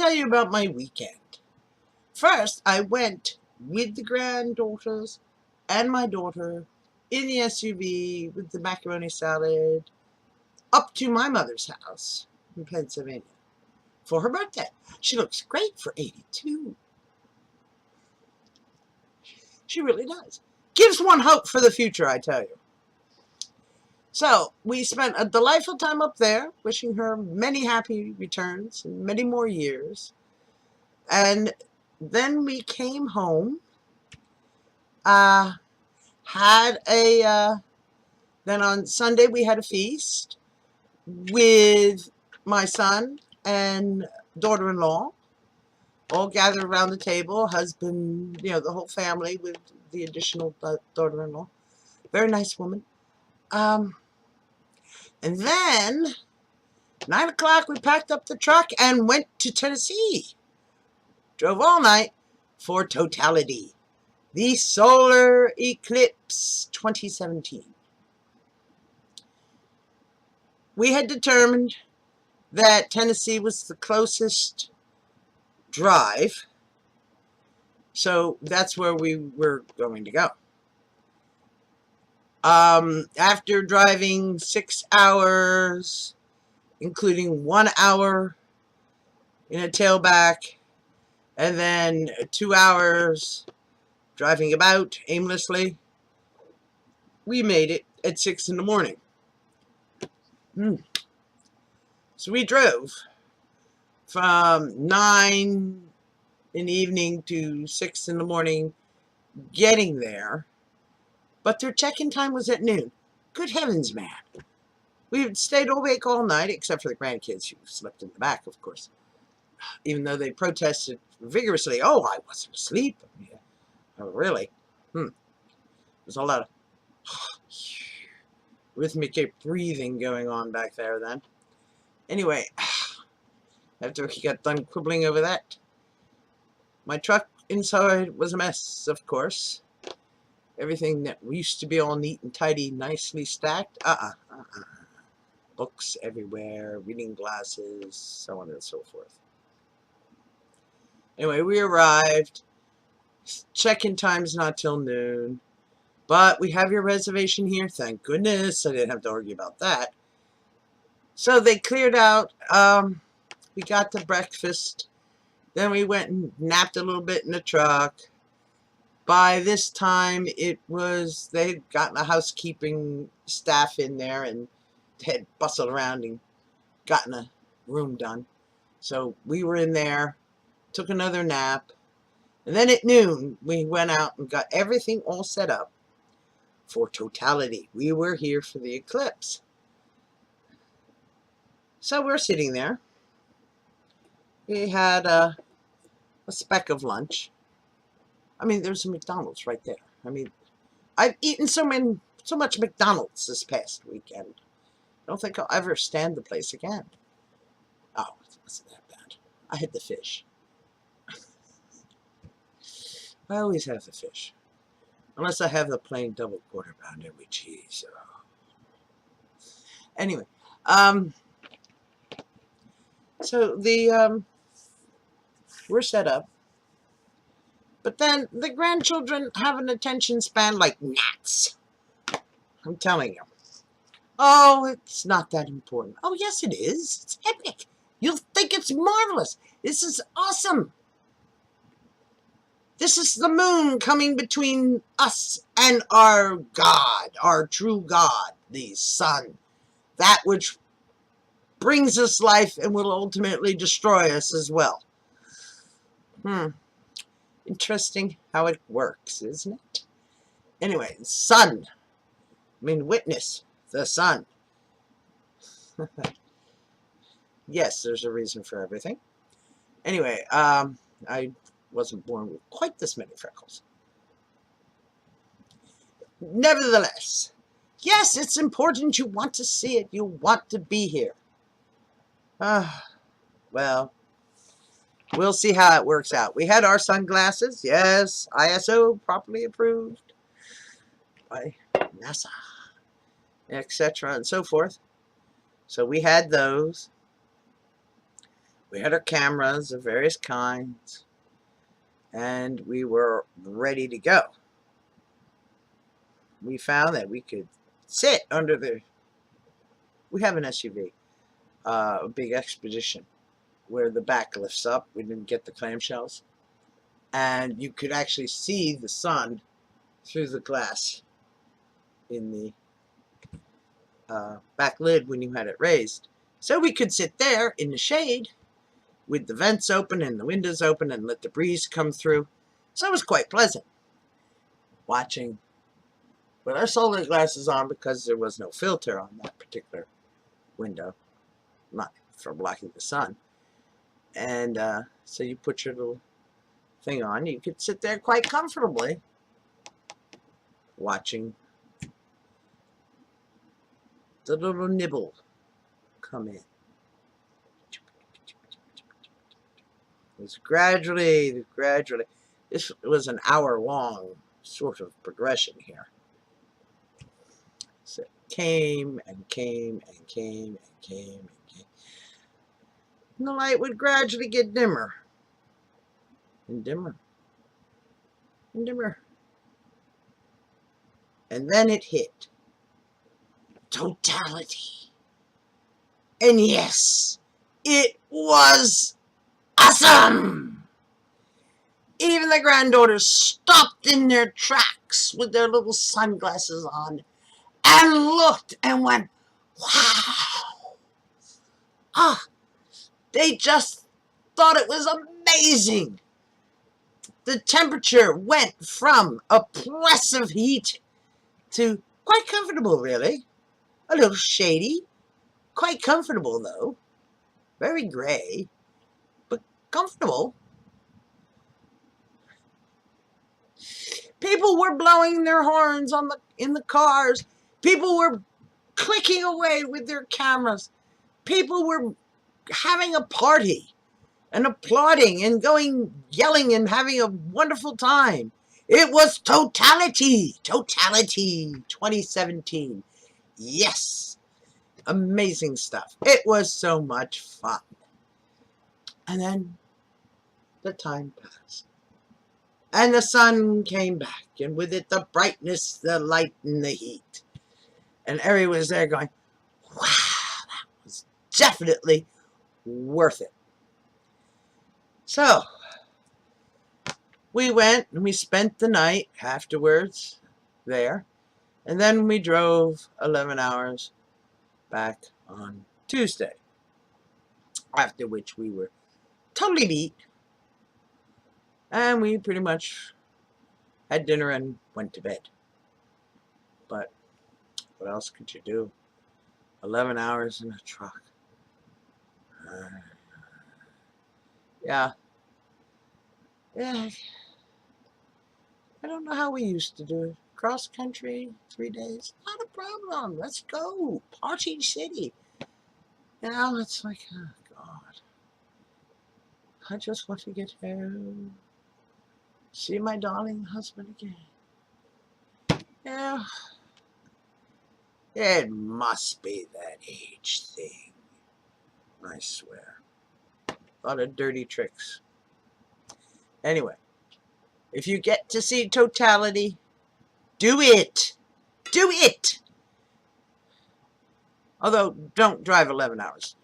tell you about my weekend. First, I went with the granddaughters and my daughter in the SUV with the macaroni salad up to my mother's house in Pennsylvania for her birthday. She looks great for 82. She really does. Gives one hope for the future, I tell you. So we spent a delightful time up there, wishing her many happy returns and many more years. And then we came home, had then on Sunday we had a feast with my son and daughter-in-law, all gathered around the table, husband, the whole family with the additional daughter-in-law. Very nice woman. And then, 9 o'clock, we packed up the truck and went to Tennessee. Drove all night for Totality, the solar eclipse 2017. We had determined that Tennessee was the closest drive, so that's where we were going to go. After driving 6 hours, including 1 hour in a tailback, and then 2 hours driving about aimlessly, we made it at 6 in the morning. So we drove from 9 in the evening to 6 in the morning getting there, but their check-in time was at noon. Good heavens, man. We stayed awake all night, except for the grandkids who slept in the back, of course, even though they protested vigorously. Oh, I wasn't asleep. Yeah. Oh, really? There's a lot of rhythmic breathing going on back there then. Anyway, after he got done quibbling over that, my truck inside was a mess, of course. Everything that used to be all neat and tidy, nicely stacked. Books everywhere, reading glasses, so on and so forth. Anyway, we arrived. Check-in time's not till noon. But we have your reservation here. Thank goodness. I didn't have to argue about that. So they cleared out. We got to breakfast. Then we went and napped a little bit in the truck. By this time, they had gotten a housekeeping staff in there and had bustled around and gotten a room done. So we were in there, took another nap, and then at noon, we went out and got everything all set up for Totality. We were here for the eclipse. So we're sitting there. We had a speck of lunch. I mean, there's a McDonald's right there. I mean, I've eaten so much McDonald's this past weekend. I don't think I'll ever stand the place again. Oh, it wasn't that bad. I had the fish. I always have the fish. Unless I have the plain double quarter pounder with cheese. Anyway, so we're set up. But then the grandchildren have an attention span like gnats. I'm telling you. Oh, it's not that important. Oh, yes, it is. It's epic. You'll think it's marvelous. This is awesome. This is the moon coming between us and our God, our true God, the sun. That which brings us life and will ultimately destroy us as well. Interesting how it works, isn't it? Anyway, sun. I mean, witness the sun. Yes, there's a reason for everything. Anyway, I wasn't born with quite this many freckles. Nevertheless, yes, it's important. You want to see it. You want to be here. Well, we'll see how it works out. We had our sunglasses. Yes, ISO, properly approved by NASA, etc. and so forth. So we had those. We had our cameras of various kinds, and we were ready to go. We found that we could sit under the... We have an SUV, a big Expedition, where the back lifts up. We didn't get the clamshells. And you could actually see the sun through the glass in the back lid when you had it raised. So we could sit there in the shade with the vents open and the windows open and let the breeze come through. So it was quite pleasant watching with our solar glasses on, because there was no filter on that particular window, not for blocking the sun. And so you put your little thing on, you could sit there quite comfortably watching the little nibble come in. It was gradually, this was an hour-long sort of progression here. So it came and came and came and came and came. And the light would gradually get dimmer and dimmer and dimmer. And then it hit. Totality. And yes, it was awesome! Even the granddaughters stopped in their tracks with their little sunglasses on and looked and went, wow! Ah, they just thought it was amazing. The temperature went from oppressive heat to quite comfortable, really. A little shady. Quite comfortable, though. Very gray, but comfortable. People were blowing their horns in the cars. People were clicking away with their cameras. People were having a party and applauding and going yelling and having a wonderful time. It was Totality 2017. Yes, amazing stuff. It was so much fun. And then the time passed. And the sun came back, and with it the brightness, the light, and the heat. And everyone was there going, wow, that was definitely worth it. So, we went and we spent the night afterwards there. And then we drove 11 hours back on Tuesday. After which we were totally beat. And we pretty much had dinner and went to bed. But what else could you do? 11 hours in a truck. Yeah. I don't know how we used to do it. Cross country, 3 days. Not a problem. Let's go. Party City. It's like, oh, God. I just want to get home. See my darling husband again. Yeah. It must be that age thing. I swear. A lot of dirty tricks. Anyway, if you get to see Totality, do it. Do it. Although, don't drive 11 hours.